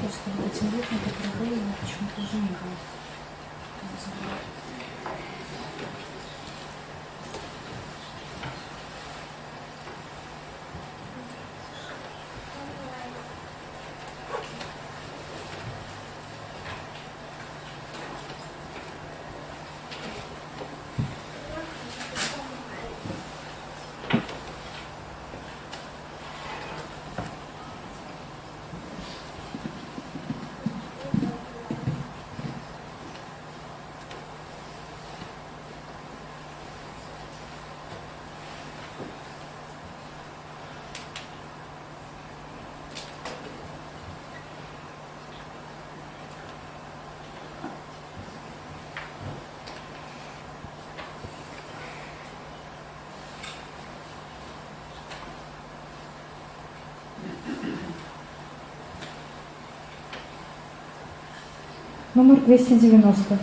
Просто вот этим летом так рыгали, почему-то уже не было. Номер 290.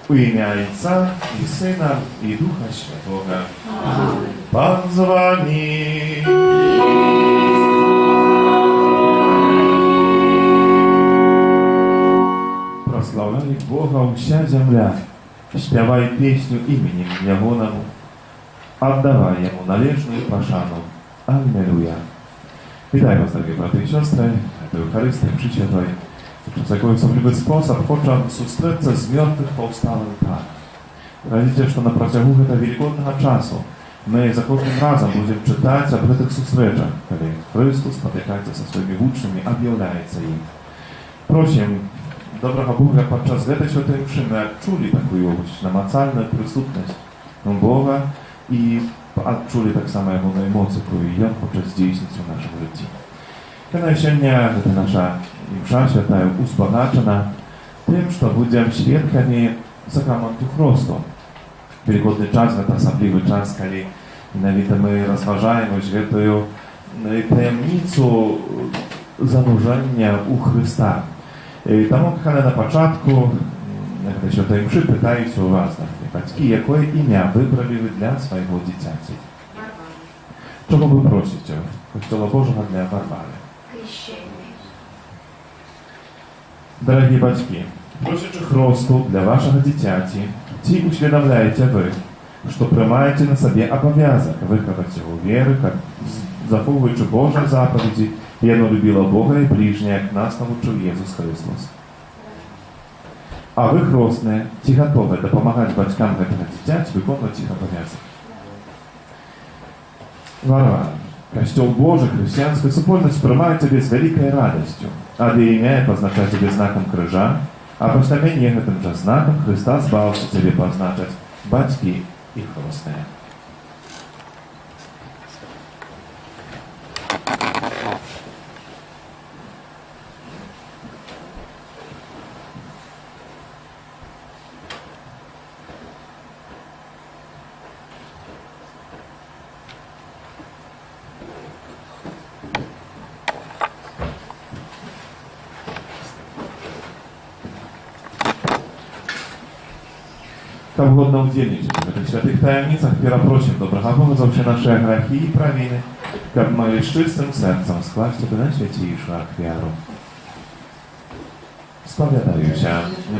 У ім'я Отця і Сина, і Духа Святого. Пан з вами. Прославляй Бога вся земля, śpiewaj песню именем Ягоному, отдавай Ему належную пошану. Аллилуйя. Вітаю вас, дорогі брати і сестри, до Євхаристії Пресвятої. Przez jakiś особливий спосіб хочемо зустрітися з мертвих повсталим так. Видите, що на протягу этого великодного часу мы за кожним разом будем читать об этих встречах, когда Христос спотыкается со своими учнями, объявляется им. Просим доброго Бога подчас этой святой мши мы отчули такую намацальную присутность Бога и отчули так само Его на эмоции, которые Он хочет здійснити в нашем житті. Та сегодня это наша мша святая узбагачена тем, что будем свідками сакраменту Христу. Великодний час – це особливий час, коли навіть ми розважаємо святою таємницю зануження у Христа. Тому, kochane, na początku na Świętej Mszy pytają się u was, батьки, jakie imię wybrali wy dla swojego dzieciaci? Czego wy prosicie Kościoła Bożego dla Barbary? Дорогие батьки, просячи хросту для ваших dzieciaci, ci uświadamiajcie wy, что приймаєте на собі обов'язок виконати його віри, заховуючи Божі заповіді, єдно любила Бога і ближнє, як нас навчив Єсус Христос. А ви, хростне, ті готові допомагати батькам гэтага дитяти виконувати їх обов'язок. Варвара, Kościół Boży, chrześcijańska wspólność przyjmuje Ciebie z wielką radością, a Ty imię poznacza Ciebie znakiem krzyża, a postawienie tymże znakiem Chrysta zbał się Ciebie poznaczać батьки i chrostne. Tam godno udzielić w tych świętych tajemnicach, która prosimy dobrego Boga za wszystkie nasze grzechy i prawiny, aby mogli z czystym sercem skłaść do najświętniejszego wiarę. Spowiadają się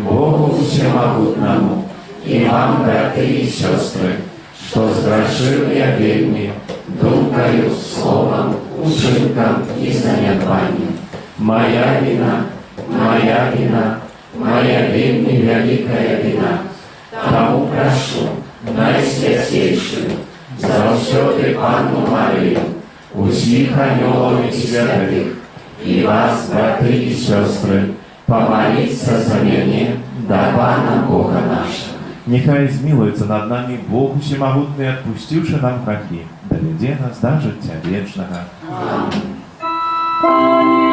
Bogu Всемогутному i wam, braty i siostry, что zgrzeszył ja wielmi, duмкою, słowem, uczynkiem i zaniedbaniem. Moja wina, moja wielmi wielka wina. Тому прошу, найсвятейшую, завсёды Панну Марию, усіх анёлов и святых, и вас, браты и сестры, помолиться за меня, да Пана Бога нашего. Нехай змилуется над нами Бог Всемогутный, отпустивший нам грехи, доведи нас до життя вечного. Аминь.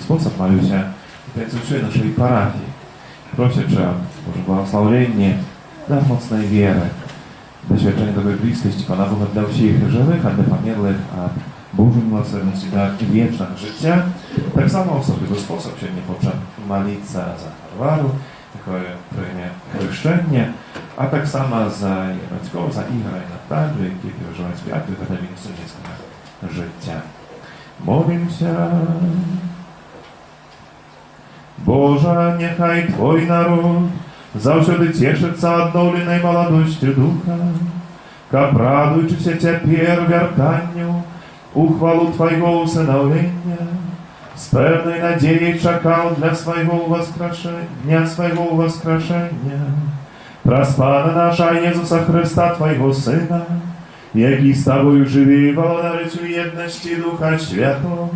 sposób mają się w naszej parafii. Proszę, czy błogosławienie dla mocnej wiery. Doświadczenie dobrej bliskości Pana Boga dla wszystkich żywych, a dla pamiętnych, a Bożym miłosierdzie dla wiecznego życia. Tak samo osobny sposób się nie potrze modlić za Harwaru, takie chrzczenie, a tak samo za Jackowa, za Igora i Natalię, які переживають свято в Академії сумісного життя. Молимся. Boże, niechaj Twój naród zawsze cieszyться odnowionej młodością ducha, как радуючи się теперь вертанню у хвалу Twojego usynowlenia, z pewnej nadziei czekał dla dnia swojego wskrzeszenia. Przez Pana nasza Jezusa Chrysta, Twojego Syna, jaki z Tobою żywi w wolnoryciu jedności Ducha Świętego,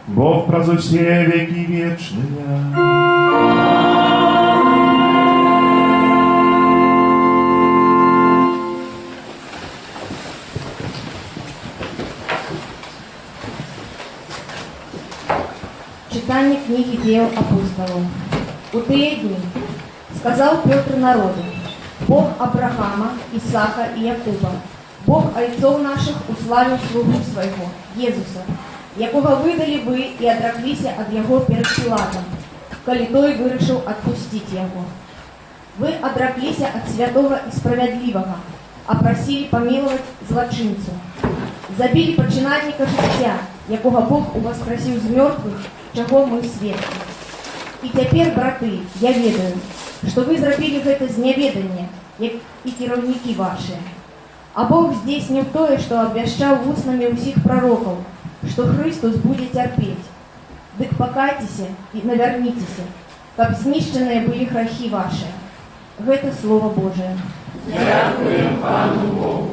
Bóg pracuje wieki wieczne. Читание книги Дел апостолов. У те дни сказал Петр народу: Бог Авраама, Исаака и Якуба, Бог отцов наших уславил слугу своего, Иисуса, якого выдали вы и отреклись от Его перед Пилатом, коли той вирішив отпустить Его. Вы отреклись от святого и справедливого, а просили помиловать злочинцу. Забили починальника життя, якого Бог воскресил з мертвых, чого ми свідки. І тепер, брати, я ведаю, що ви зробили гэта з няведання, як і керівники ваші. А Бог здійснив тое, що обвящав устнами усіх пророків, що Христос буде терпеть. Дык покайтеся і навернітеся, каб знищені були грехи ваші. Гэта Слово Божие. Дякуємо Пану Богу.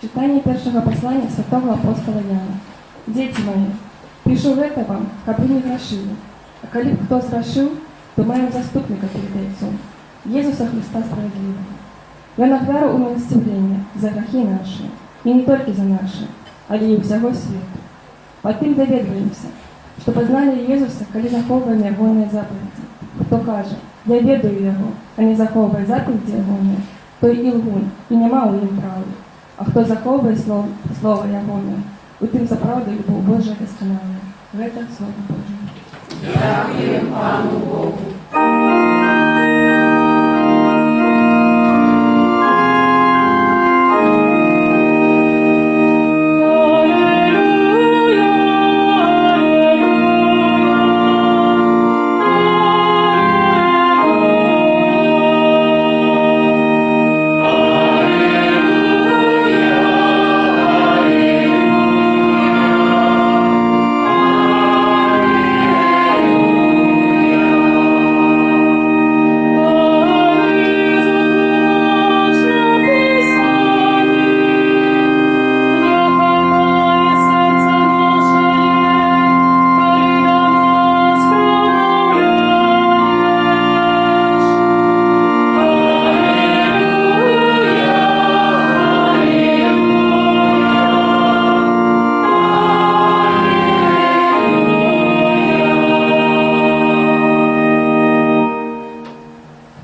Читание первого послания святого апостола Иоанна. Дети мои, пишу это вам, как вы не грешили. А коли кто сгрешил, то маем заступника перед Отцом, Иисуса Христа справедливого. Я на веру умилостивления за грехи наши, и не только за наши, але і ўсяго свету. Па тым даведваемся, што пазналі Езуса, калі захоўваем ягоныя запаведзі. Хто кажа, я ведаю яго, а не захоўвае запаведзі ягоныя, той і лгун, і няма ў ім праўды. А хто захоўвае слова ягонае, у тым сапраўды любоў Божая дасканалая. Гэта Слова Божие. Дякуем Пану Богу.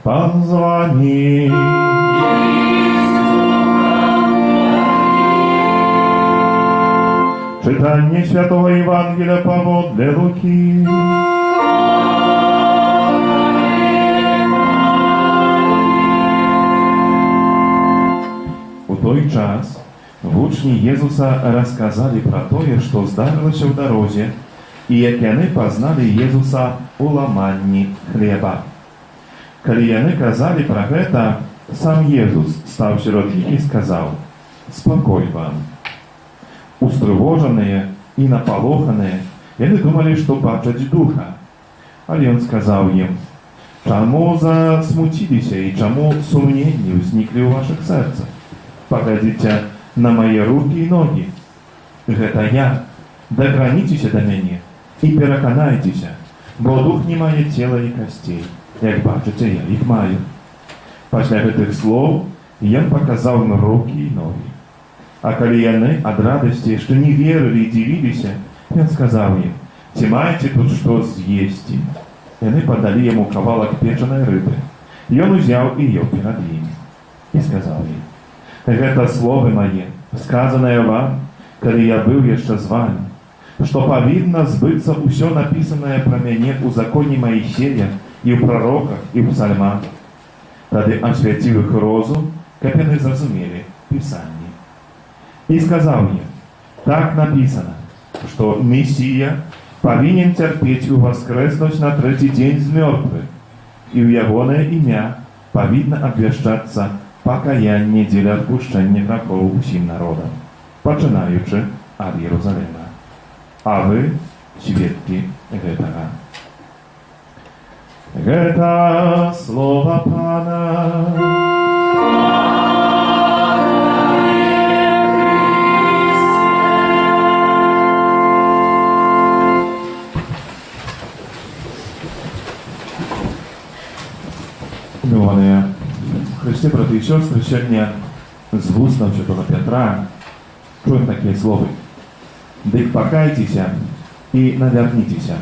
Пан з вами. Читание Святого Евангелия поводле Луки. У той час вучні Єзуса розказали про те, що здарилося в дорозі, і як вони познали Єзуса у ламанні хліба. Коли яны казали про гэта, сам Езус стаў сярод іх і сказаў: «Спакой вам». Устрывожаныя і напалоханыя, яны думалі, што бачаць духа. Але ён сказаў ім: «Чаму засмуціліся і чаму сумненні ўзніклі ў вашых сэрцах? Паглядзіце на мае рукі і ногі. Гэта я. Дакраніцеся да мяне і пераканайцеся, бо дух не мае цела і касцей. Як бачыце, я іх маю». Пасля гэтых слоў ён паказаў на рукі і ногі. А калі яны ад радасці яшчэ не верылі і дзівіліся, ён сказаў ім: «Ці маеце тут што з'есці?» Яны падалі яму кавалак печанай рыбы. Ён узяў і еў перад імі і сказаў ім: «Гэта словы мае, сказанае вам, калі я быў яшчэ з вамі, што павінна збыцца ўсё напісанае пра мяне ў законе Маісея і ў прароках, і ў псальмах». Тады асвяціў іх розум, каб яны зразумелі Пісанне. І сказаў ім: «Так напісана, што Месія павінен цярпець і ўваскрэснуць на трэці дзень з мёртвых, і ў ягонае імя павінна абвяшчацца пакаянне дзеля адпушчэння грахоў усім народам, пачынаючы ад Єрусалима. А вы сведкі гэтага». Гэта слова Пана. Милованые Христе, браты и сестры, сегодня з вустаў Святого Петра чуем такие словы: «Дык покайтеся и навярніцеся,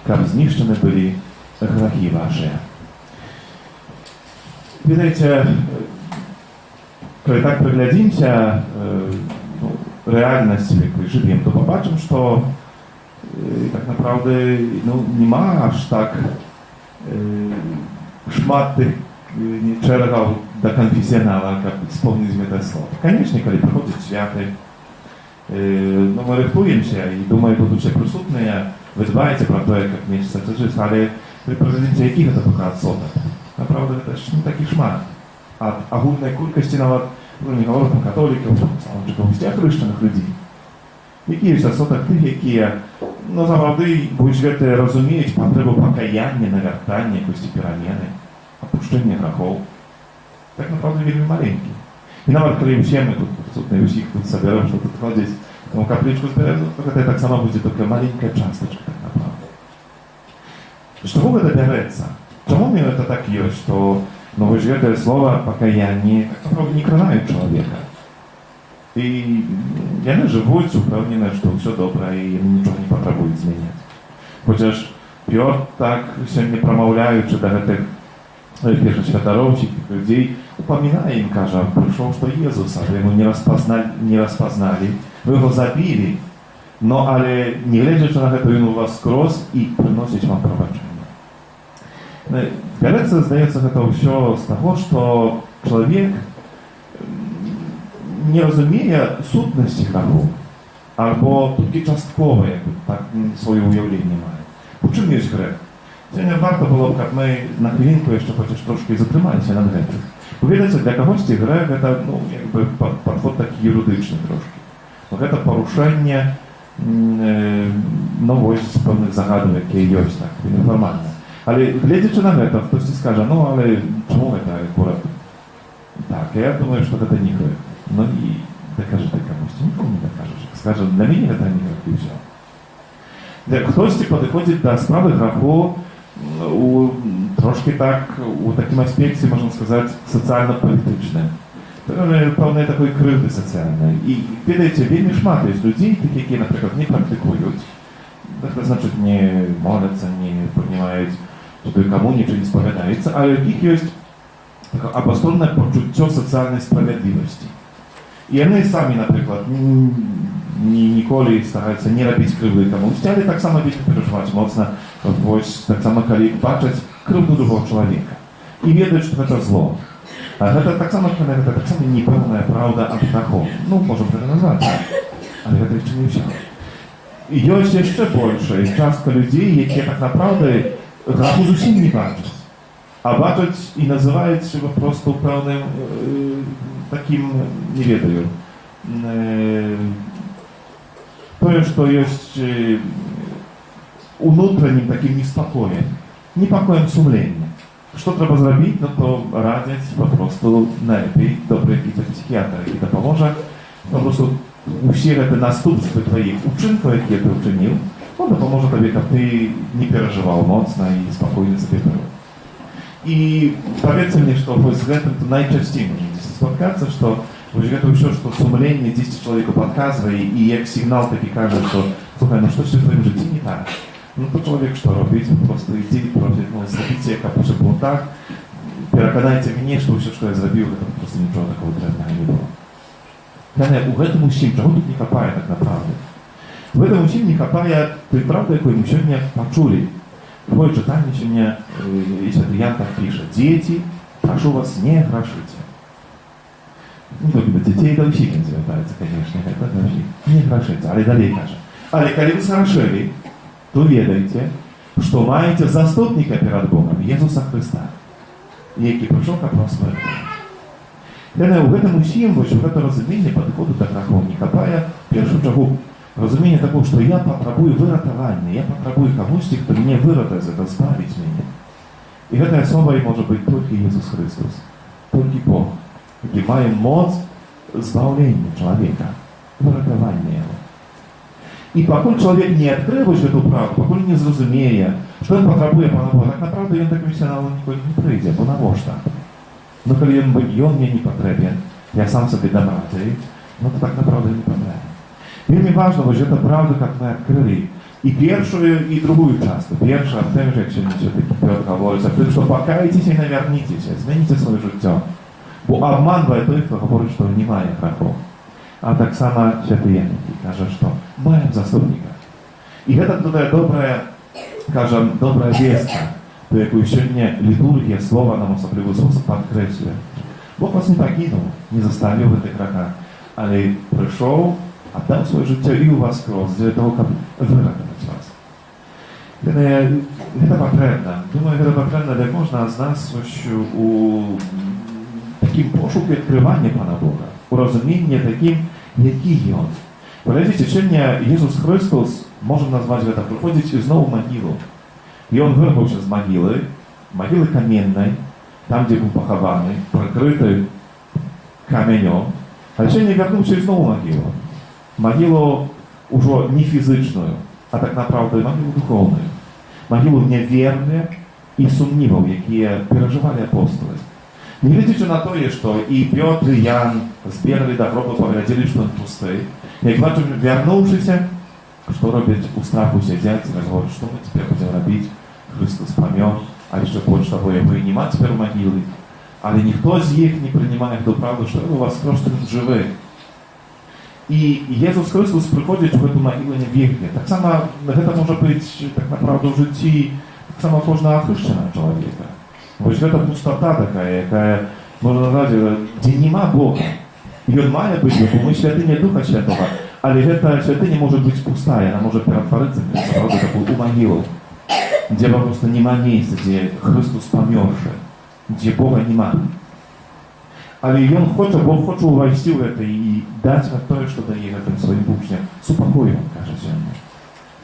каб знішчаны былі грахи ваши». Видите, когда так приглядимся, реальность, в якой живем, то побачим, что так naprawdę нема аж так шмат тых чэргаў да канфесіянала, каб спомніць гэта слово. Конечно, калі прыходзяць святы, мы рыхтуемся і думаю, тут усе прысутныя, вы дбаеце про тое, как месяца жыць, але вы прыглядзіце, які гэта толькі адсотак. Направда, гэта ж не такі шмат. Ад агульнай колькасці нават, не говорю про католікаў, салончыкаў, усіх хрышчаных людзей. Які ёсць адсотак тых, якія, завжди будуць гэта разумеюць патрэбу пакаяння, навяртання, якосці перамены, апушчэння грахоў. Так, направда, вельмі маленькі. І нават калі ўсе мы тут прысутныя, усіх тут сабярэм, што тут ходзіць, каплічку збярэм, то гэта таксама будзе толькі маленькая частачка, так направда. З чаго гэта бярэцца? Чаму мне гэта так ёсць, што вы ж гэтае слова пакаянне так направда не кранаюць чалавека? И они живут упевнены, что все добре и ничего не потребует изменять. Chociaż Piotr tak się nie pромовляючи до этих pierwszych światorowych людей, упоминая им, каже, пришел, что Иисуса, вы его не распознали, вы его забили, но ale nie глядячи на это, он вас скрозь и приносит вам пробачение. Берется, здається, это все с того, что человек, nie rozumieje sutności grzechów, albo tylko частково, jakby tak swoje ujawienie ma. Po czym jest grzech? Dzisiaj warto było, jak my na chwilinku jeszcze chociaż troszkę zatrzymali się nad grzechem. Powiedzieć, dla kogoś grzech to jakby podchod taki jurydyczny troszkę. No to poruszenie z pewnych zagadów, jakie jest tak nieformalne. Ale глядячи на это, ktoś ci skaże, no ale czemu to akurat tak? Ja думаю, że to nie grzech. No i dokaże tej komuś, nikomu nie dokażesz. Skaże, dla mnie to nie grzech i все. Jak ktoś ci podchodzi do sprawy grzechu, troszkę tak, u takim aspekcie, można сказать, socjalno-politycznym. Pełnej takiej krywdy socjalnej. I wiecie, wiele szmat jest ludzi, tych, jakie na przykład nie praktykują, to znaczy nie modlą się, nie przyjmują do komunii, czy nie spowiadają, ale w nich jest takie apostolne poczucie socjalnej sprawiedliwości. I oni sami na przykład nigdy starają się nie robić krzywdy komuś, ale tak samo wiecie przeżywać mocno, tak samo patrzeć krzywdę drugiego człowieka. I wiedzieć, że to zło. A to tak samo niepełna prawda o grzechu. No, możemy to nazwać, ale to jeszcze nie wziął. I jest jeszcze większa cząstka ludzi, jakie tak naprawdę grzechu zupełnie nie baczą. A baczą i nazywają się po prostu pełnym takim, nie wiedzą, to jest unutranym takim niepokojem sumienia. Co trzeba zrobić? No to radzić po prostu najlepiej dobry jakiś psychiatra, jaki to pomoże. Po prostu usiłuje te następstwa twoich uczynków, jakie ty uczynił, no to pomoże tobie, aby ty nie przeżywał mocno i spokojnie sobie był. I powiedzcie mnie, że z tym to najczęściej możecie się spotkać, że to все, что сумление здесь человеку подсказывает, и как сигнал taki każe, że słuchaj, no coś w twoim życiu nie tak. No to człowiek co robić? Po prostu idzie protiv, zrobicie jaka przy błądach, переконайте mnie, że все, co ja zrobił, to po prostu niczego takiego drewna nie było. U этого мужчины, czego тут nie хапає tak naprawdę? W этом мужчине не хапає той правди, яку ми сьогодні почули. В твоє читання сьогодні Ян так пише: «Дети, прошу вас, не грошите». Ну, до детей до всіх він звертається, звісно, не грошите, але далі каже. Але коли ви згрошили, то ведайте, що маєте заступника перед Богом, Єсуса Христа, який прийшов як вас врятувати. У гэтым усім, вось, у гэта разуменне падыходу да грахоў не хапае, в першую чаргу, разуменне таго, што я патрабую выратавання, я патрабую кагосьці, хто мяне выратае, збавіць мяне. І гэтай асобай можа быць толькі Jesús Chrystus, толькі Бог, які мае моц збаўлення чалавека, выратавання яго. І пакуль чалавек не адкрые гэту правду, пакуль не зразумее, што ён патрабуе Пана Бога, так направду ён да камісіянала ніколі не прыйдзе, бо навошта? Но коли он мне не потребен, я сам себе дам ради, ну то так направду не потребен. Вельми важно, że to prawda, jak my odkryli i pierwszą, i drugą często. Pierwsza w tym, że jak się все-таки Piotr mówi, w tym, że покайтесь i naверните się, zmienicie swoje życie. Bo обманывает tych, kto mówi, że nie ma grzechu. A tak samo święty Jan każe, że mają zastępnika. I to tutaj dobra wiestka. To jaką сегодня liturgia słowa nam особливий sposób podkreśla. Bóg was nie poginął, nie zostawił w tych grachach, ale przyszedł, oddał swoje życie i u was cross, dla tego, aby wyratować was. To potrzebne. Думаю, to potrzebne dla każdego z nas u takim poszuku odkrywania Pana Boga, u rozumieniu takim, jaki On. Powiedzcie, сегодня Jezus Chrystus, możemy nazwać to, przychodzić znowu могилу. I on wyrwał się z mogiły kamiennej, tam gdzie był pochowany, przykryty kamienią, ale się nie wrócił się znowu mogiłą. Mogiłą już nie fizyczną, a tak naprawdę mogiłą duchowną. Mogiłą niewiernych i sumniwą, jakie przeżywali apostoły. Глядячи на те, що і Петр, і Ян збігли до гробу, погляділи, що він пустий. Як бачимо, вернувшися, що роблять у страху сидять, говорять, що ми тепер будемо робити? Христос помер, а ще більше того, його і нема тепер могили. Але ніхто з їх не приймає ту правду, що він у вас просто живий. І Ісус Христос приходить в цю могилу не вірки. Так само, це може бути, так направду, в житті, так само кожного хрещеного чоловіка. Ось гэта пустота такая, якая, можна назвати, де нема Бога. І он має бути, бо ми святиня Духа Святого, але гэта святиня може бути пустая, она може перетворитися в таку могилу, де просто нема місця, де Христос померший, де Бога нема. Але Бог хоче увайти в это и дать вам то, что дает этим своим учням. Супокой вам, каже сьогодні.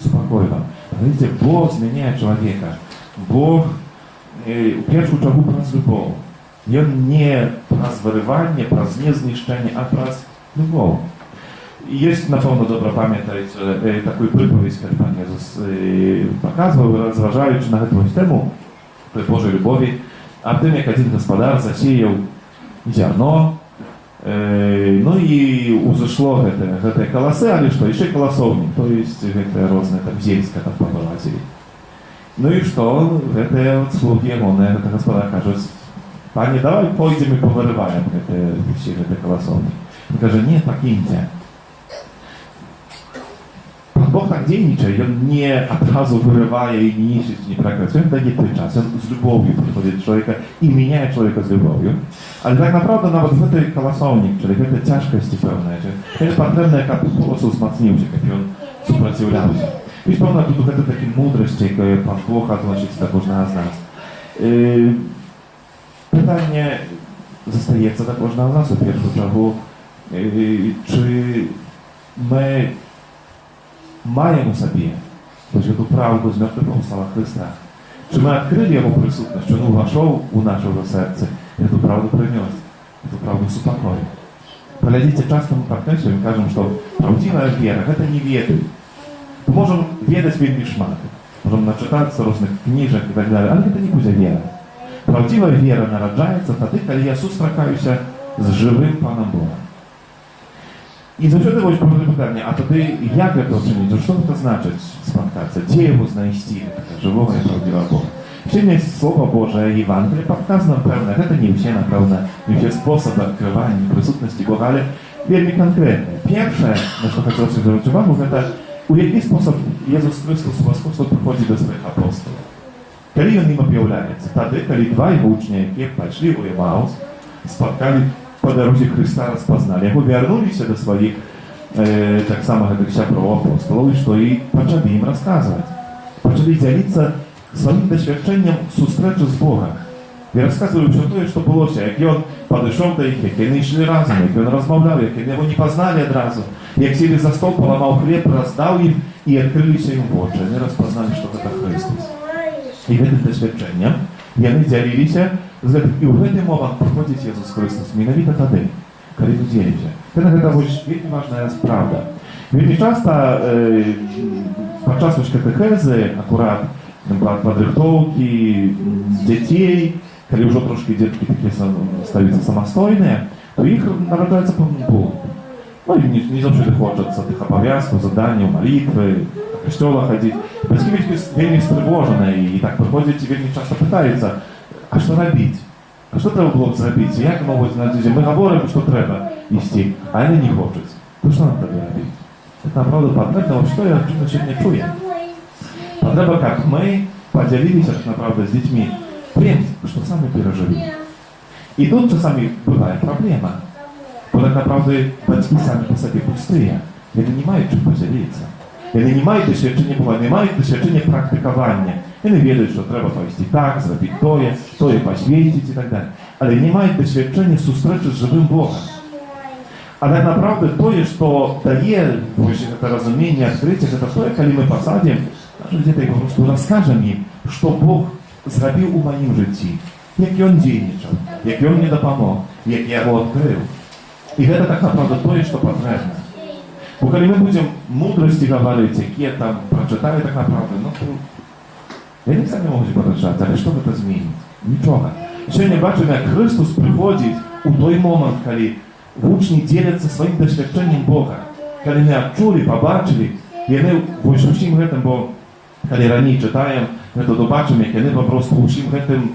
Супокой вам. Видите, Бог зміняє чоловіка. Бог у першу чергу праз любов. Він не праз виривання, праз незнищення, а праз любов. І є, напевно, добре пам'ятаєте таку приповідь, коли Пан Ісус показував, розважаючи на цю тему Божої любові, а тим, як один господар засіяв зерно, ну и узышло гэтые колосы, але что, еще колосовник, то есть гэта розные там зельска там повылазили. Ну и что, гэтые вот слуги, это господа кажут, пане, давай пойдем и повырываем гэты колосовник. Он кажет, нет, покиньте. Бог так дзейнічае, ён не адразу вырывае і не ищет, не прекратит. Он дает той час, он с любовью приходит человека и меняет человека с любовью. Але так направду нават гэты колосовник, czyli гэта цяжкасці пэўныя, гэта патрэбна, каб голос узмацніўся, каб ён супраціўляўся. І пэўна тут гэта такі мудрасці, якое Пан Бог адносіць да кожнага з нас. Пытанне застаецца да кожнага з нас у першую чаргу, чи ми маємо у собі эту правду з мертвого стала Христа. Чи ми відкрили Його присутність, що Він увійшов у наше серце і эту правду принес, эту правду супокой. Поглядите, часто мы партнерстве и кажем, что правдивая вера – это не ведать. Мы можем ведать вельми шмат, можем начитаться разных книжек и так далее, але это не будет вера. Правдивая вера нараджается тогда, когда я сустракаюся з живим Паном Богом. І завжди ось питання, а тоді як це вчинити? Що це значить спонтація? Де його знайти, живого і правдивого Бога? Сьогодні Слово Боже, Євангеліє показано, певне, це не всі, напевно, не всі способи відкривання присутності Бога, але вельми конкретне. Перше, на що хотілося звернути увагу, це у який спосіб Ісус Христос у Господь приходить до своїх апостолів. Коли Він їм об'являється? Тоді, коли два його учні, які пішли у Емаус, споткали по дорозі Христа, розпознали його, вернулися до своїх, так само, як ще про апостолів, що і почали їм розказувати. Почали ділитися своїм досвідченням зустрічі з Богом. І розказували все те, що було, як він підійшов до їх, як вони йшли разом, як він розмовляв, як вони його не познали одразу, як сіли за стол, поламав хліб, роздав їм і відкрилися їм в очі. Вони розпознали, що це Христос. І гэтым досвідченням яны дзяліліся з гэтым. І ў гэты момант прыходзіць Ісус Христос менавіта тады, калі вы дзеліся. Гэта вельмі важная справа. Вельмі часта падчас катэхезы, акурат падрыхтоўкі дзяцей, калі ўжо трошкі дзеткі такія стаюцца самастойныя, то іх нараджаецца пэўны бунт. Ну, им не заўжды хочацца тых абавязкаў, заданняў, малітвы, до касцёла хадзіць. Бацькі вельмі стрывожаныя і так прыходзяць і вельмі часта пытаюцца, а што рабіць? А што трэба было б зрабіць? Як могуць знайсці? Мы гаворым, што трэба ісці, а яны не хочуць. То што нам тады рабіць? Это, направду, патрэбна, што я сёння чуем. Патрэба, каб мы падзяліліся, направду, з дзецьмі тым, што самі перажылі. І тут часамі бывае праблема. Бо так направду бацькі самі па сабе пустыя. Яны не маюць чым падзяліцца. Яны не маюць досвідчення Бога, не маюць досвідчення практыкавання. Яны ведаюць, што трэба пайсці так, зрабіць тое пасвеціць і так далее. Але не маюць досвідчення сустрэчы з жывым Богам. А так направду тое, што дае гэта разуменне, адкрыцце, гэта тое, калі мы пасадзім, дзе-то просто раскажам ім, што Бог зрабіў у маім жыцці, як ён дзейнічаў, як ён мне дапамог, як я яго адкрыў. І гэта так направду тое, што патрэбна. Бо калі мы будзем мудрасці гаварыць, якія там прачыталі так направду, яны самі могуць падражаць, але што гэта зменіць? Нічога. Сёння бачым, як Христос прыходзіць у той момант, калі вучні дзеляцца сваім дасвядчэннем Бога. Калі мы адчулі, пабачылі, яны вось усім гэтым, бо калі раней чытаем, гэта то бачым, як яны папросту усім гэтым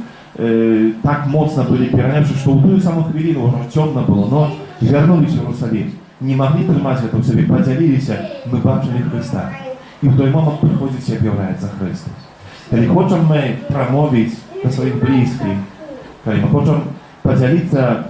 так моцна былі перанявшы, што ў тую самую хвіліну ўжо цёмна было ноч, і вярнуліся ў Иерусалим. Не маглі трымаць гэта ў сабе, падзяліліся, мы бачылі Христа. І ў той момант прыходзіць і аб'яўляецца Христос. Калі хочам мы прамовіць да сваіх блізкіх, калі мы хочам падзяліцца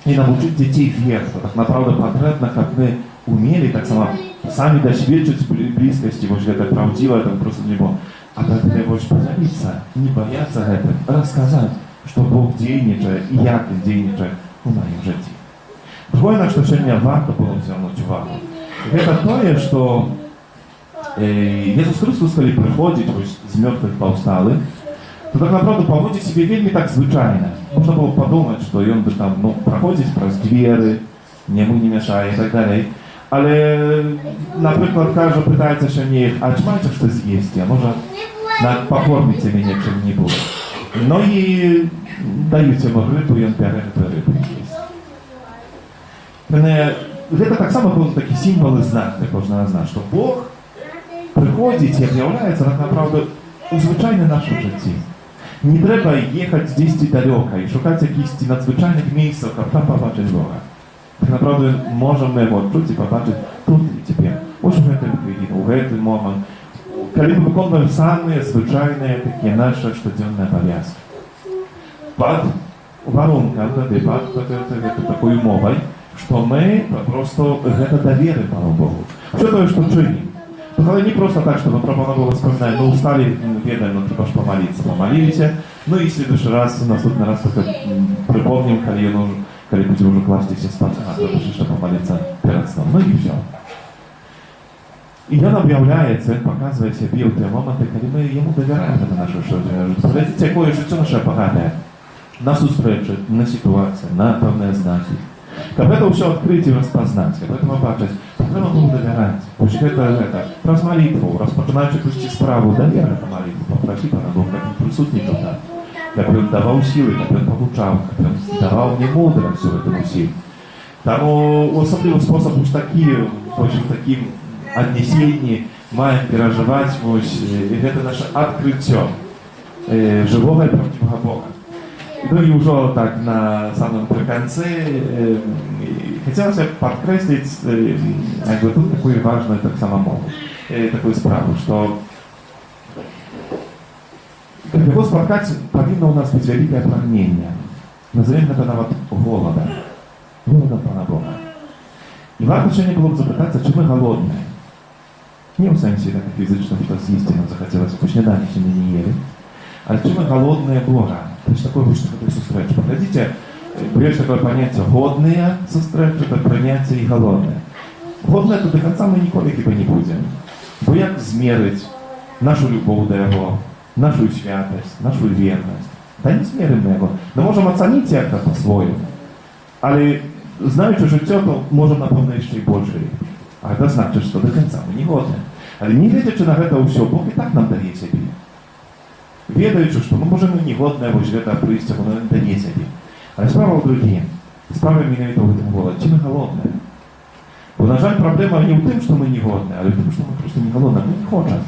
і навучыць дзяцей веры, то так направда патрэбна, каб мы умелі таксама самі дасведчыць блізкасці, вось гэта праўдзіва, это проста не было. А патрэбна вось падзяліцца, не баяцца гэтым, расказаць, што Бог дзейнічае і як Ён дзейнічае ў маім жыцці. Другое, на што сёння варта было звярнуць увагу, гэта тое, што Jezus Chrystus, калі прыходзіць з мёртвых паўсталы, то так направду паводзіць сябе вельмі так звычайна. Можна было падумаць, што ён бы там праходзіць праз дзверы, няму не мяшае і так далей. Але, напрыклад, кажа, пытаецца сёння, а ці маеце што з'есці, а можа пакорміце мяне чым-небудзь. Ну і даюць яму рыбу, ён бярэ гэтую рыбу. Гэта таксама быў такі сімвал і знак для кожнага з нас, што Бог прыходзіць і аб'яўляецца, так направду, у звычайным нашым жыцці. Не трэба ехаць дзесьці далёка і шукаць якіхсьці надзвычайных месцаў, каб там пабачыць Бога. Так направду, можам мы яго адчуць і пабачыць тут і цяпер. Вось у гэтым хвіліну, у гэты момант. Калі мы выконваем самыя звычайныя такія нашы штодзённыя абавязкі. Пад варункам, пад такой умовай, што мы просто гэта даверым Пану Богу. Що тое, што чынім? Але не просто так, чтобы пропана было вспоминать, ну устали, ведаем, ну треба ж помолиться, помолились, ну и в следующий раз, наступный раз только припомним, коли будем уже класться спать, а то решили, что помолиться перед сном, ну и все. И он объявляется, он показывает себе в те моменты, когда мы ему доверяем это наше жизнь. Смотрите, какое життя наше богатое. На встречи, на ситуации, на певные знаки. Каб это все открыть и распознать, каб это побачить, треба было доверять. Пусть это, раз молитву, распочинаючи пусти справу, доверие по молитву, попроси Пана Бога, как он присутников там, как он давал силы, как он получал, как он давал мне мудрость все этому силу. Тому особливий спосіб уж таким отнесенні маємо переживати ось, це наше відкриття живого і правдивого Бога. Ну и уже так на самом конце хотелось подкреслить как бы тут такую важную так самому такую справу, что как его спаткать повинно у нас быть великое прагнение. Назовем это нават голода Пана Бога. И варто еще не было бы запытаться, чи мы голодные. Не в сенсі так фізично, что съесть нам захотелось, по śniadaniu сегодня не ели. А чи мы голодные Бога? То есть такой вышел такой сустрэч. Погодите, есть такое понятие годные сустрэчи, это понятие и голодные. Годные то до конца мы ніколи хіба не будем. Бо як змерить нашу любов до Его, нашу святость, нашу верность? Да не змерим мы Его. Мы можем оценить это по-своему. Але знаючи життя, то можем, напевно, ще й більше. А це значить, що до кінця ми не годні. Але не глядячи на це все, Бог і так нам дає себе. Ведаючи, що ми можемо не годні, ось це прийти, воно не дає себе. Але справа в другім. Справа менавіта в этом голоді. Чи ми голодні? Бо, на жаль, проблема не в тим, що ми не годні, але в тим, що ми просто не голодні. Ми не хочемо.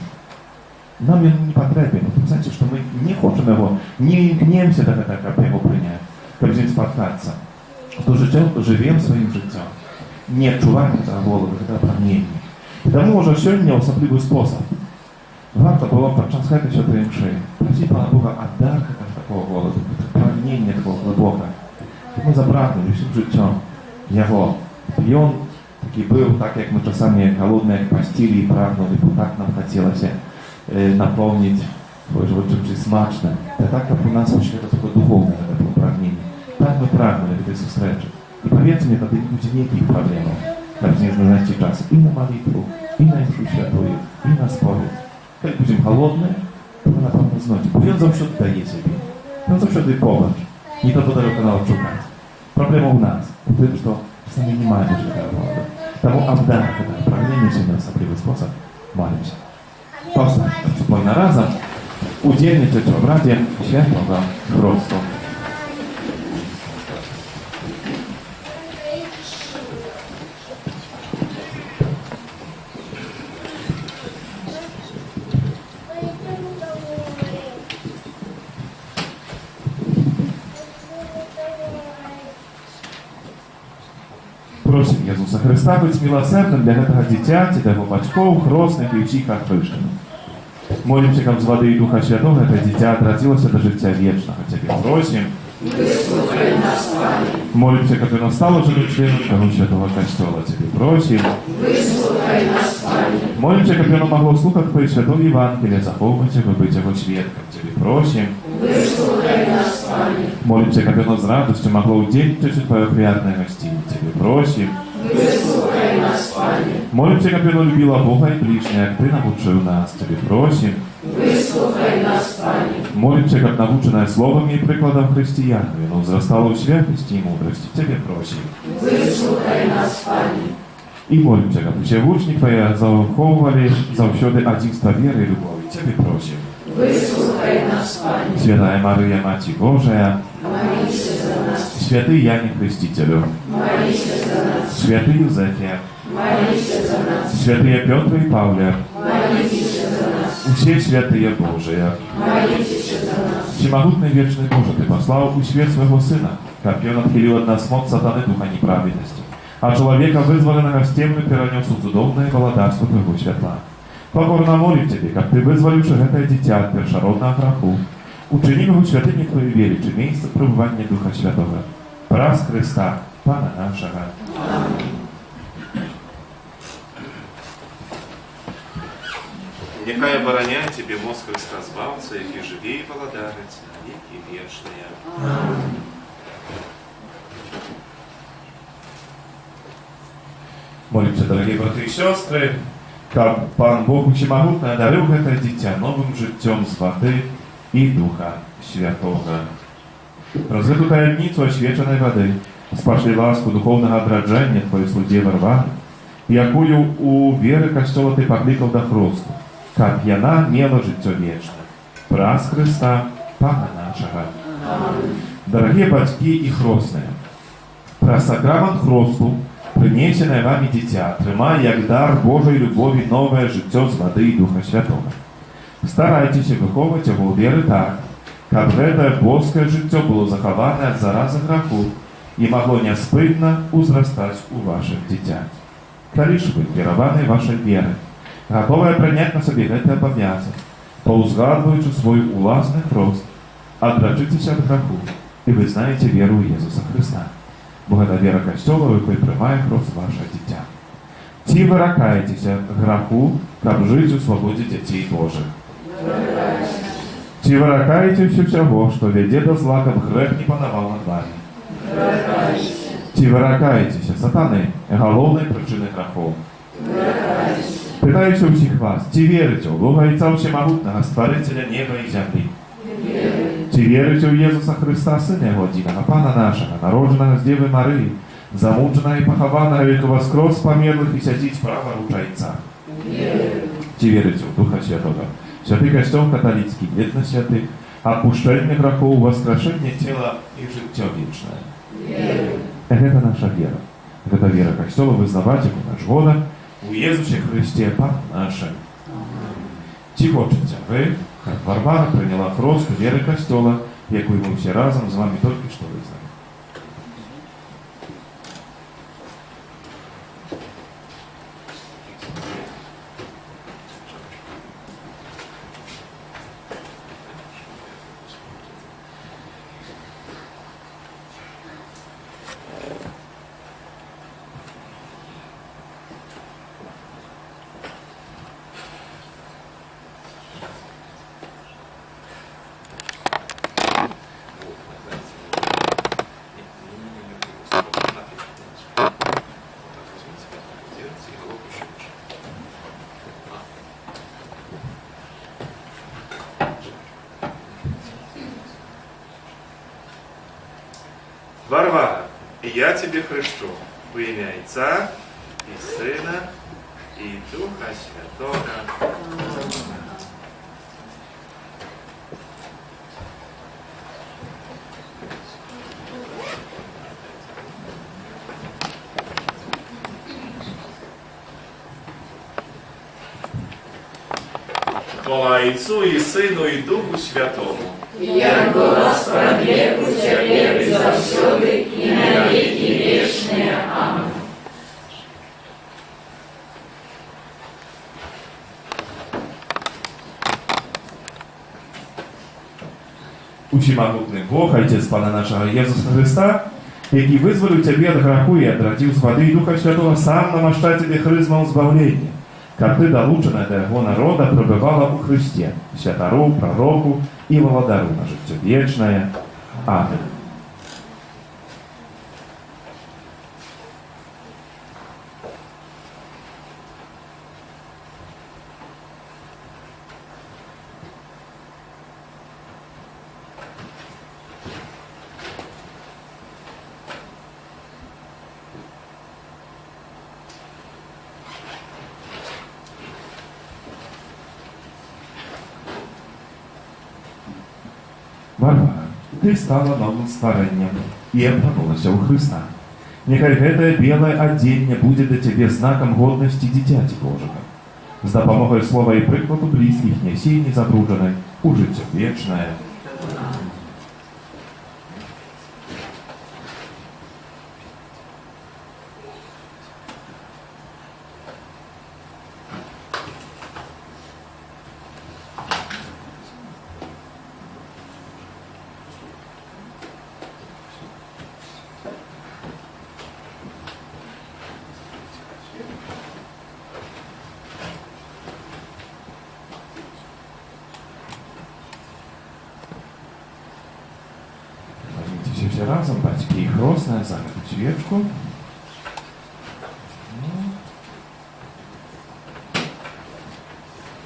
Нам він не потрібен. В значить, що ми не хочемо його, не імкнемося до того, щоб його прийняти, щоб з ним споткатися. То живем своим життям, не відчуваємо этого голоду, этого прагнення. Тому вже сьогодні особливий спосіб. Варто було подчас Святої Святої Мши просити Пана Бога отдати такого голоду, прагнення такого глибокого. Ми запрагнули всім життям Його. І Він такий був, так як ми часами голодні, як постілі і прагнули, бо так нам хотілося наповнити чимось смачним. Та так, як у нас ще таке духовне прагнення. Так мы прагнули этой встречи. И поверьте мне, тогда не будет никаких проблем. Так не назначить час и на молитву, и на Мшу Святую, и на споведь. Как будем голодные, то мы напевно знаете. Он завжди дає себе. Он завжди помощь. Не то далеко надо шукать. Проблема у нас. В том, что сами не маем уже голода. Тому обдать это прагнение сегодня особливый способ. Молимся. Повстаньте спокойно разом. Удельничать в образе Святого Христу. Ісуса Христа, будь милосердным для гэтага дзіцяці, да яго бацькоў, хросных і ўсіх ахрышаных. Молімся, каб з вады і Духа Святога гэта дзіця адрадзілася да жыцця вечнага. Цябе просім. Выслухай нас, Пане. Молимся, как оно стало живым членом Святого Костола. Тебе просим. Выслухай нас, Пане. Молимся, как оно могло слухать Твоей Святой Евангелие, заховывать его, быть его свидком. Тебе просим. Выслухай нас, Пане. Молимся, как оно с радостью могло удельничать в Твое приятное гостинице. Тебе просим. Выслухай нас, Пане. Молимся, как оно любила Бога и ближнее, как Ты научил нас. Тебе просим. Выслухай нас, Пане. Молимся, как наученное словами и прикладом христиан, оно возрастало в святости и мудрости. Тебе просим. Выслухай нас, Пане. И молимся, как все вучни Твои заховывали завсёды единство веры и любови. Тебе просим. Выслухай нас, Пане. Святая Мария, Мать Божия, Молися за нас. святый Яне Крестителю, Молися за нас. святый Юзефе, Молися за нас. святые Петр и Павле, Молитесь за нас. все святые Божие, Молитесь за нас. всемогутный вечный Боже, Ты послал у свет своего Сына, как Он отхилил от нас мод сатаны духа неправедности, а человека, вызволенного с темную, перенес у цудовное володарство Твоего светла. Покорно молим Тебе, как Ты вызволивши это дитя от першородного граху, учини его святыни Твоей вере, чи место пребывания Духа Святого. Прас Христа, Пана нашего. Нехай обороняет Тебе мозг Христа Збавца, який живее и володарить на веки вечные. Молимся, дорогие браты и сестры, как Пан Бог Всемогутний одарив это дитя новым життем з воды и Духа Святого. Розвиту таємницю освяченої води, спашли ласку духовного одрадження Твоей слуге Варвары, якую у веры Костела Ты покликал до хросту, как яна мела життя вечно. Прас Христа, Пана нашего. Дорогие батьки и хростные, про сакрамент хросту, принесенное вами дитя, тримай як дар Божої любові нове життя з води і Духа Святого. Старайтесь виховувати його у віри так, как это боское життя было заховано от заразы греху и могло неспытно узрастать у ваших дитят. Коли ж вы, керованы вашей верой, готовые принять на себе это обовязок, поузгадываючи свой уласный рост, отрачитесь от греху, и вы знаете веру Иисуса Христа. Бо это вера Костола, в якой приймає рост ваше дитя. Ті ви ракаєтеся греху, как жить у свободе детей Божих. Ті ви ракаєтеся всього, що веде до зла, как грех не пановал над вами. Ті ви ракаєтеся сатани, головной причины грехов. Питаюся всіх вас, ті вірите у Бога Отця Всемогутнього, Створителя неба и земли? Чи верите в Иисуса Христа, Сына Его Единого, Пана нашего, народженного с Девы Марии, замученного и похованного, веку воскрес померлых и сядить справа рука Отца? Чи верите в Духа Святого, Святый Костел католицкий, ветно святых, отпущение грехов, воскрешение тела и життя вечное? Это наша вера. Это вера Костела вызнавать Его наш Бога, у Иисусе Христе, Пан нашим. Чи хочете вы, как Варвара приняла хрост веры Костола, якую мы все разом с вами только что вызнали? Варвара, я тебе хрещу во имя Отца и Сына и Духа Святого. Хвала Отцу и Сыну и Духу Святому. Як була справедливу теперь и завсёды, и на веки вечные. Аминь. Усімагутны Бог, Отец Пана нашего Иисуса Христа, який вызволил тебе от греху и отвратил с воды и Духа Святого, сам намашча тебе хрызмал избавление, как ты, долученная до его народа, пробывала у Христе, святару, пророку и володару на житие вечное. Аминь. Варвара, ты стала новым створением и обранулась у Христа. Нехай гэтае белое оденье будет для тебе знаком годности дитяти Божьего. С допомогой слова и прикладу близких неси незабрудженной у житие вечное. Все разом, батьки и хростная, за эту свечку.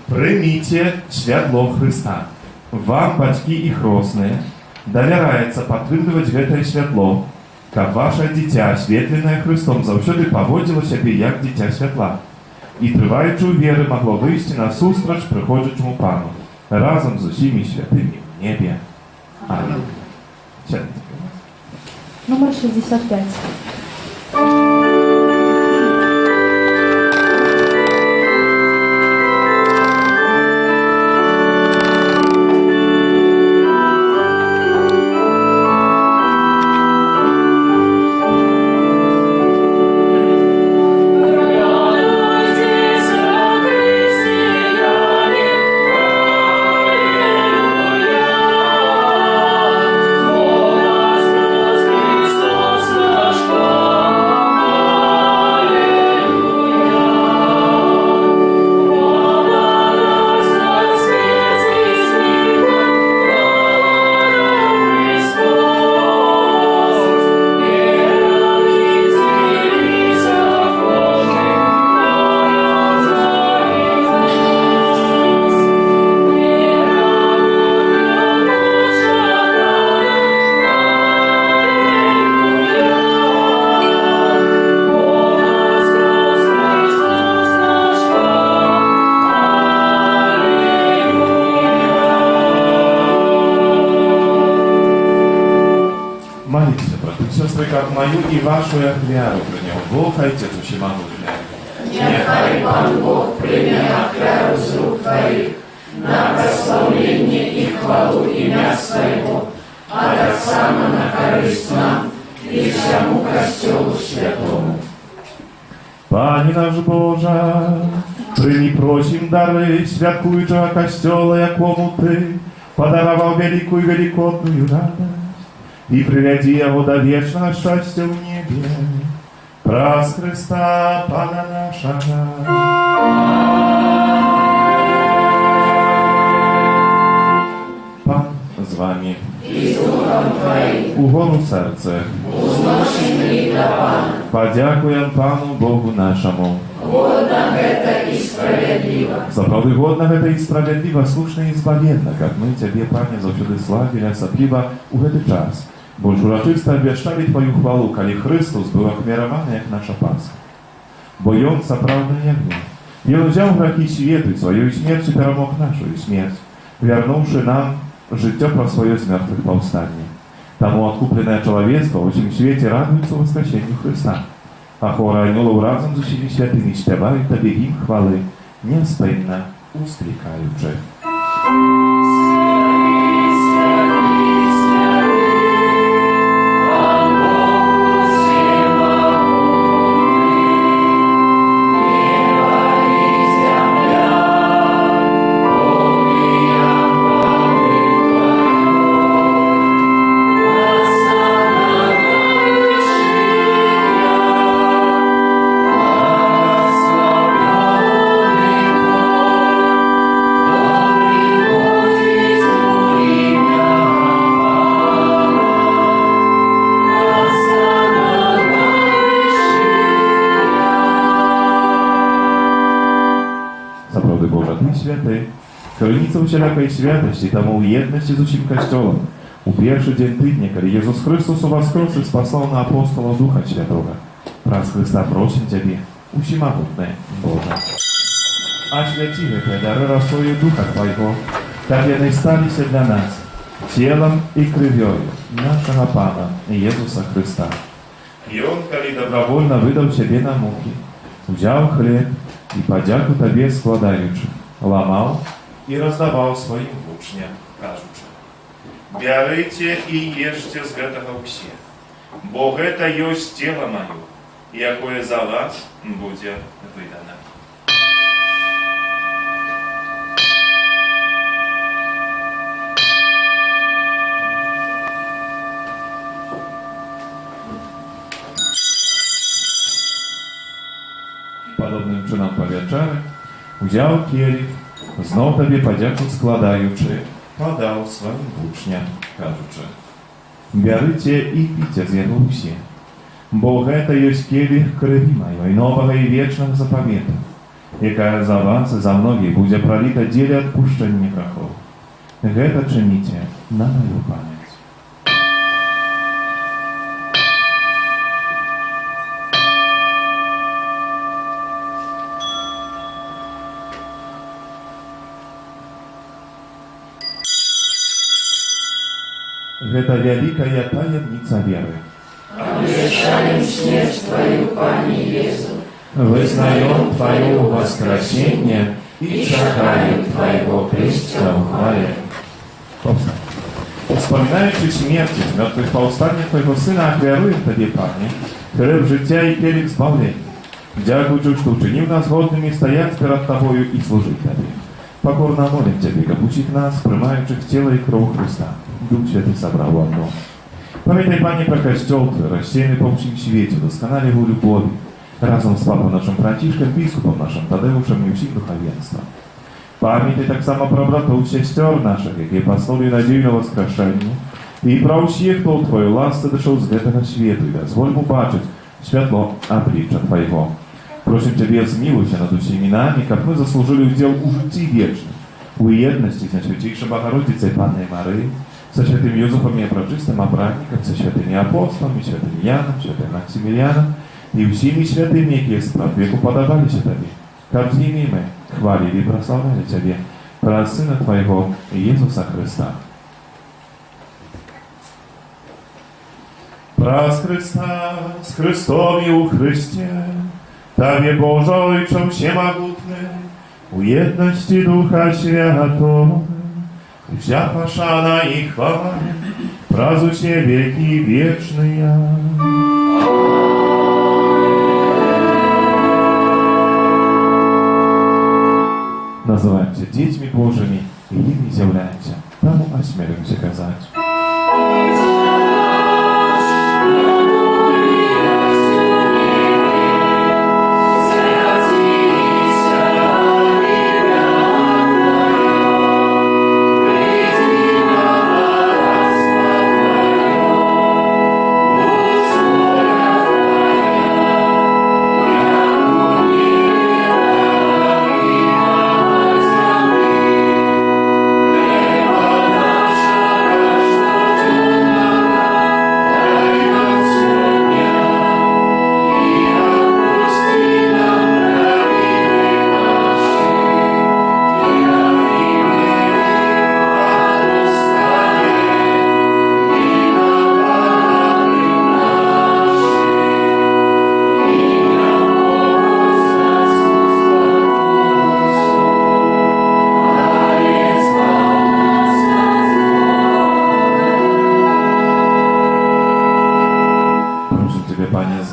Прымите святло Христа. Вам, батьки и хростные, доверяется падтрымліваць гэтае святло, каб ваше дитя, осветленное Христом, заўсёды паводзіла сябе як дитя святла, и трываючы ў веры могло выйсці на сустрач прыходзячаму Пану, разом з усімі святымі в небе. Аминь. Сядьте. Номер 65. Как мою и вашу ахвяру принял Бог, Отец Всемогутный. Нехай Пан Бог прийме ахвяру з рук Твоих на прославление и хвалу имя Своего, а так само на корысть нам и всему Костелу Святому. Пане наш Боже, прими просим дары святкуючого Костела, якому Ты подаровал великую великодную радость, и приведи его до вечного счастья в небе. Праз Христа Пана нашего. Пан з вами. И с Духом Твоим. Угору серце. Узношений до Пана. Подякуем Пану Богу нашему. Годно это и справедливо. Заправды годно это и справедливо, слушно и избавенно, как мы Тебе, Пане, завсёды славили, особливо у этот час. Больш урачыста абвяшчалі Твою хвалу, калі Христос быў ахмяраваны, як наша Пасха. Бо Ён сапраўдны ягня. Ён узяў грахі свету і сваёй смерцю перамог нашу смерць, вярнуўшы нам жыццё праз сваё з мёртвых паўстанне. Таму адкупленае чалавецтва ў усім свеце радуецца воскресенню Христа. А хоры анёлаў разам з усімі святымі спяваюць Табе ім хвалы, неспынна усклікаючы. правды Божа, Ty święty, krynicą wszelkiej świętości, тому jedności z усім Kościołem. U pierwszy dzień tydnia, kiedy Jezus Chrystus воскрес и спасал на апостолов Духа Святого. Праз Христа просим Тебе, усімогутний Боже. Освяти те дары росою Духа Твоего, как они стали для нас, телом и кровью нашего Пана Иисуса Христа. И Он, коли добровольно выдал себе на муки, взял хлеб и подяку Тебе складаючи, ломал и раздавал своим учням, кажучи: «Бярыце и ешьте з гэтага ўсе, бо гэта ёсць тело маё, якое за вас будзе выдано». Подобным чином по вечері взяв келих, знов Тобі подяку складаючи, подав своїм учням, кажучи: «Бярыце і піце з яго ўсе, бо гэта ёсць келих крыві маёй новага і вечнага запавета, якая за вас і за многіх будзе проліта дзеля адпушчэння грахоў. Гэта чыніце на маю памяць». Гэта вялікая таямніца веры. Обещаем смерть Твою, Пане Иисус, Вызнаем Твое воскресение и чекаем Твоего Христа в хвале. Вспоминаючи смерти, з мертвых повстання Твоего Сына, ахвяруем Тебе, Пане, хлеб життя и келих збавлення. Дякуючи, что учинив нас годными стоять перед Тобою и служить Тебе. Покорно молим Тебе, как учить нас, приймаючих тело и кровь Христа. Дух Святый собрал в одно. Памятай, Пане, про Костел Твой, рассеянный по всем свете, досконали его любови, разом с Папой нашим Францишком, бискупом нашим Тадеушем и всем духовенством. Памятай так само про братов сестер наших, які послали надію на воскрешення, і про всіх, хто у Твою ласку дошел з гэтага свету, и дозволь му бачить світло обличчя Твоего. Просим Тебе, змилуйся над усіми нами, как мы заслужили удел у житті вечном, у єдності з Найсвятейшей Богородицей Панной Марии, со святым Юзефом и Пречистым обратником, со святыми апостолами, святым Яном, святым Максимилианом и всеми святыми, які справ веку подавалися Тебе, как с ними мы хвалили и прославляли Тебе, про Сына Твоего Иисуса Христа. Праз Христа, с Христом и у Христе, Тебе, Боже, Отче всемогутный, у едности Духа Святого, вся пошана и хвала, празу все веки вечные. Называемся детьми Божьими и ими являемся, тому осмелимся казать.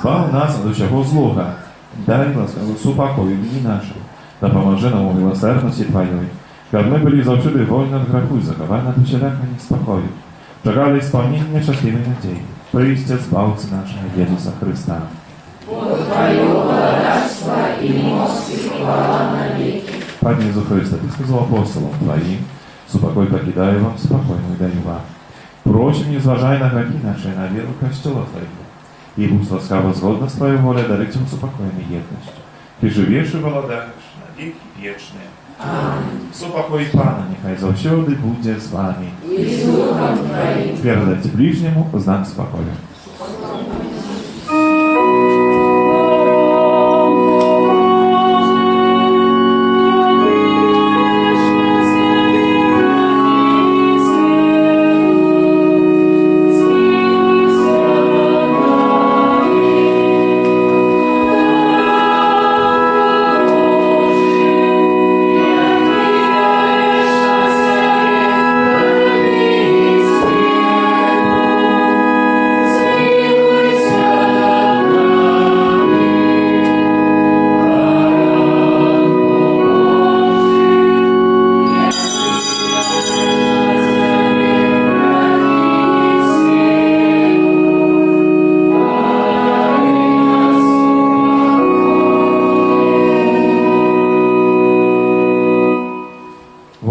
Збав нас від усього злого, дай ласкаву покою дні наші, та поможи нам у милосердності Твоєї, щоб ми були завжди вольні від греху і заховані від усілякого неспокою, чекали сповнення щасливої надії, прийстя Збавця нашого Ісуса Христа. Бог Твое благодарство и милость и хвала навеки. Пане Иисус Христе, Ты сказал апостолам Твоим: «Супокой покидаю вам, спокойную даю вам». Просим, не зважай на грехи наши, на веру Костела Твоего, и будь ласкаво згодно с Твоей волей дарить им супокойную едность. Ты живешь и володаешь на веки вечные. Супокой Пана нехай заўсёды будзе з вами. І з духом твоїм. Перадайте ближнему знак спокоя.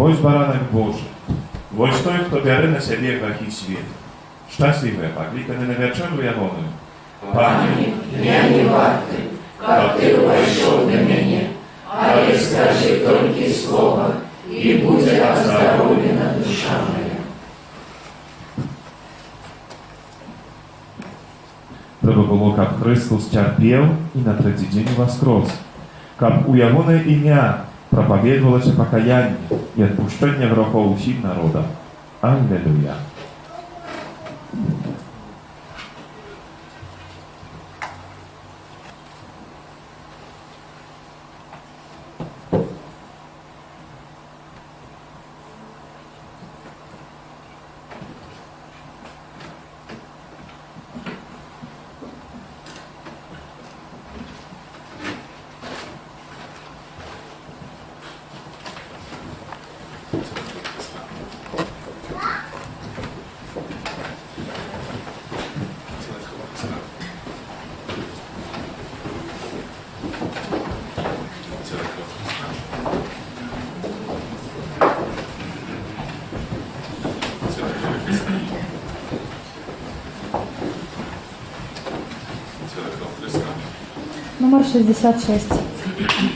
Вось баранак Божий, вось той, хто бярэ на сябе грахі свету. Шчаслівыя, пакліканы на вячэру ягоную. Пане, Я не варты, каб ты ўвайшоў да мяне, але скажы толькі слова, і будзе аздароўлена душа моя. Трэба было, каб Христос цярпеў і на трэці дзень воскрос, каб у ягонае імя прапаведвалася пакаянне і адпушчэнне грахоў усім народам. Аллилуйя. Номер 66. Господи,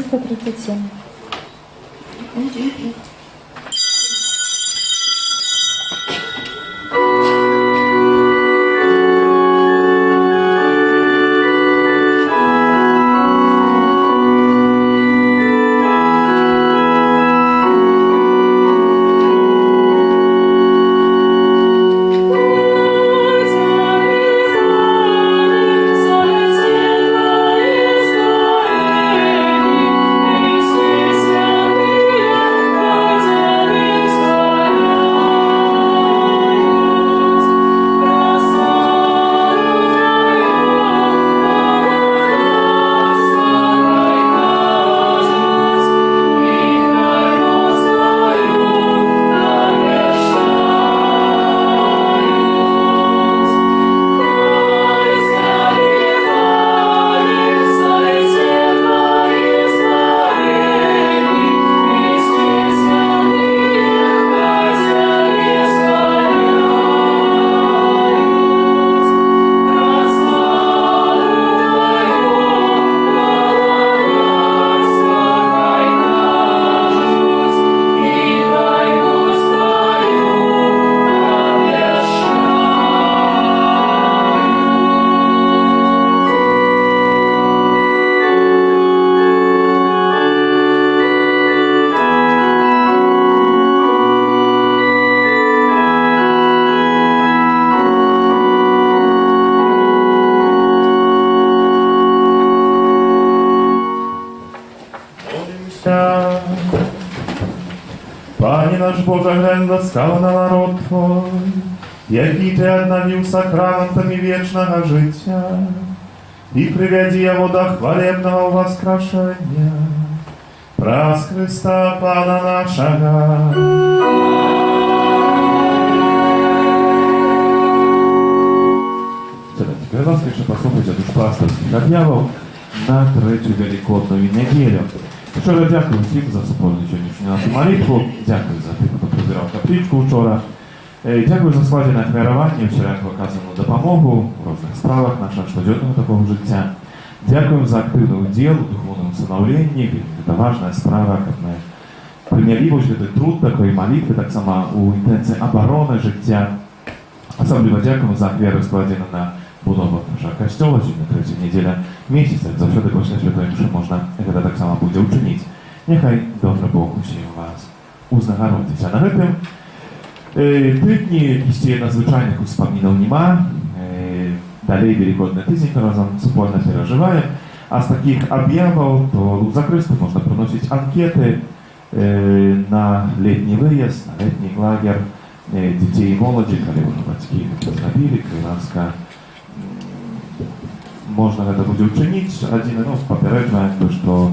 337. Panie nasz Boże, ględa skał na narod Twój, jaki Ty odnawił sakramentami wiecznego życia i приведи его до хвалебного воскрешения. Праз Христа Пана нашего. Теперь вас, конечно, послухайте душпасторских об'явів на третю Великодну неділю. Щиро дякую всім за супольну сьогоднішню нашу молитву. Дякую за тих, хто прибирав капличку вчора. Дякую за складене хвилювання, всіляку оказану допомогу в різних справах нашого щоденного такого життя. Дякую за активний уділ у духовному становленні. Це важна справа, як ми прийняли цей труд такої молитви, так само у інтенції оборони життя. Особливо дякую за віру, складену на будову нашого костьола, сьогодні третя неділя місяця. Завжди після Святої Мши можна це так само буде учинити. Нехай добре Бог усім вас узнагородить. А на этом тижні якісь надзвичайних успомінів нема. Далее Великодний тиждень разом спільно переживаємо. А з таких об'явів, то в закритку можна приносити анкети на літній виїзд, на літній лагерь дітей і молоді, коли вже батьки познавили, Криланська. Можна це буде учинити. Один, попереджуємо, що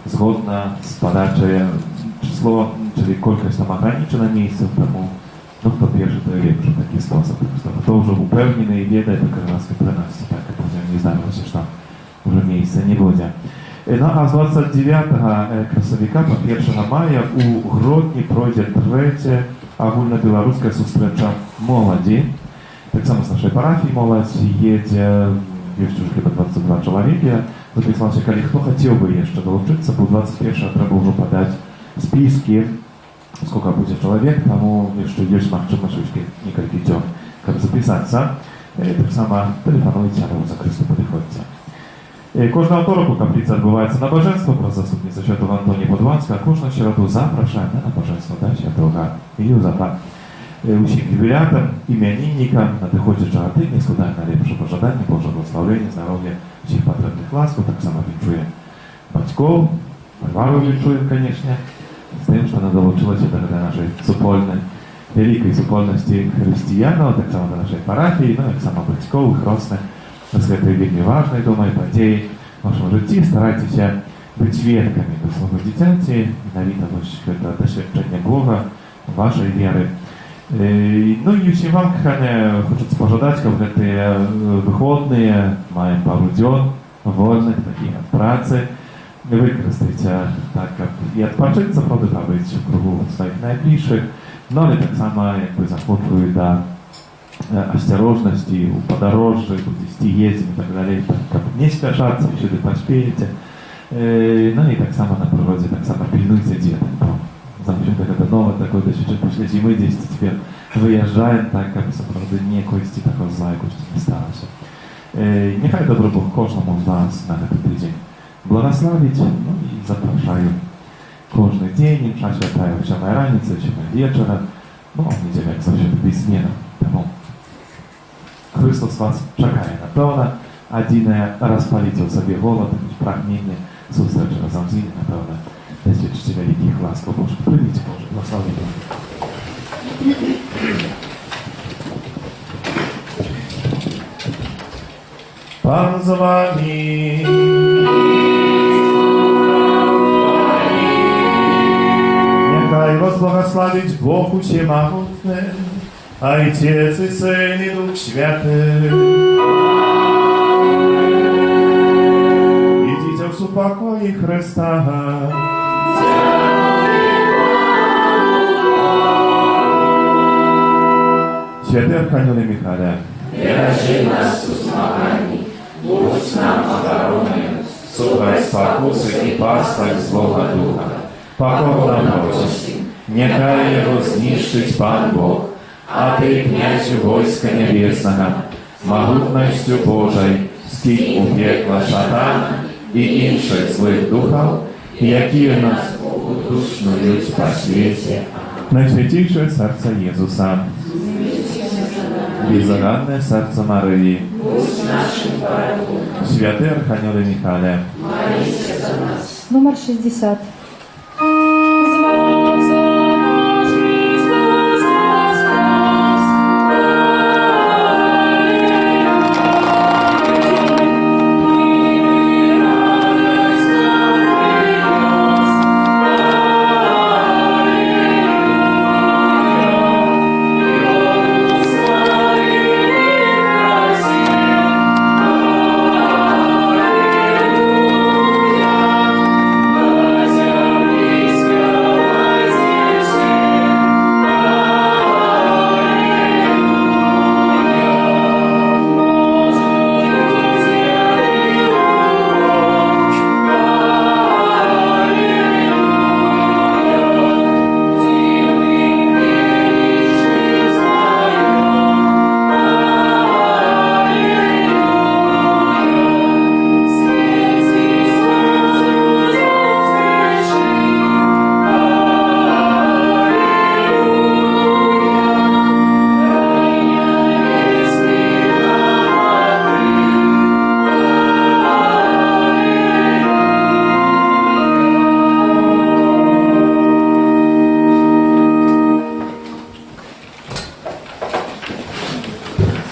згодно з подачею число, czyli кількість там ограничена місців, тому хто перший, то ліпше такий спосіб. Хто вже упевнений і ведає, то Криланська приносить, так, а потім не знаю, що вже місця не буде. Ну, а з 29 красовика по 1 мая у Гродні пройде третя агульнобеларуская сустрэча моладзі. Таксама з нашай парафіі моладзь едзе, ёсць уже хіба 22 чалавекі. Запісалася, калі хто хацеў бы яшчэ далучыцца, бо 21 трэба ўжо падаць спіскі, сколько будзе чалавек, таму яшчэ ёсць магчымасць некалькі дзён, каб запісацца. Таксама тэлефануйце, або закрысту падыходзьце. Кожного аўторак у капліцы адбываецца набажэнства праз заступніцтва святого Антонія Подванска, а кожную сераду запрашаем на набажэнства да святого Юзафа. Усім юбілятам, імяніннікам, надыходзячага тыдня складаем найлепшыя пажаданні, Божого благословення, здоров'я, усіх патрэбных ласкаў, таксама віншуем бацькоў, Варвару віншуем, канечне, з тым, што она далучылася да нашай супольнай, вялікай супольнасці хрысціянаў, таксама да нашай парафіі, таксама бацькоў, іх родных. З гэтай вельмі важнай, думаю, падзеі в вашым жыцці. Старайцеся быць сведкамі да свайго дзіцяці, менавіта вось гэта дасвядчэнне Бога, вашай веры. Ну і усім вам, каханыя, хочацца пажадаць, каб гэтыя выходныя, маем пару дзён вольных, такіх ад працы, выкарыстайце так, каб і адпачыцца, правда, пабыць у кругу сваіх найбліжшых, но але таксама, як бы захочую да осторожности, у подорожжа, будете ездить и так далее, как не спешаться, если вы поспеете. No i tak samo na природе, так само пильнуйте деток. Zawsze это новое такое doświadczenie, после зимы 10 теперь wyjeżdżają tak, aby naprawdę nie kości taką złej kości nie stało się. Niechaj dobry Bóg każdemu z Was na ten tydzień błogosławić, no i zapraszają każdy dzień, msza święta o 7 ranicy, 7 wieczora, no niedzielę jak zawsze będzie zmiana. Temu Chrystus Was czekaje na pełne, a dzień rozpalicie sobie голод, pragnienie, zustać razem z innymi na pełne. Będzie czci wielkich łask Bożych. Przyjmijcie Boże, błogosławienie. Pan z Wami. Niechaj Was błogosławić Bóg Wszechmogący, Ojciec i Syn i Duch Święty. Idźcie w pokoju Chrysta. Święty Archanioły Michale, Бережи нас у змаганні, будь нам охороною, słuchaj spokusy i pastać złego ducha. Pokorna prosi, niechaj jego zniszczyć Pan Bóg, a Ty, kniaziu wojska niebiesnego, mogutnością Bożej, skich upiekła szatana i innych złych duchów, jakie nas udusznują po świecie. Najświętejsze serce Jezusa, безоганное сердце Марии, Святый Архангел Михаил, Номер 60.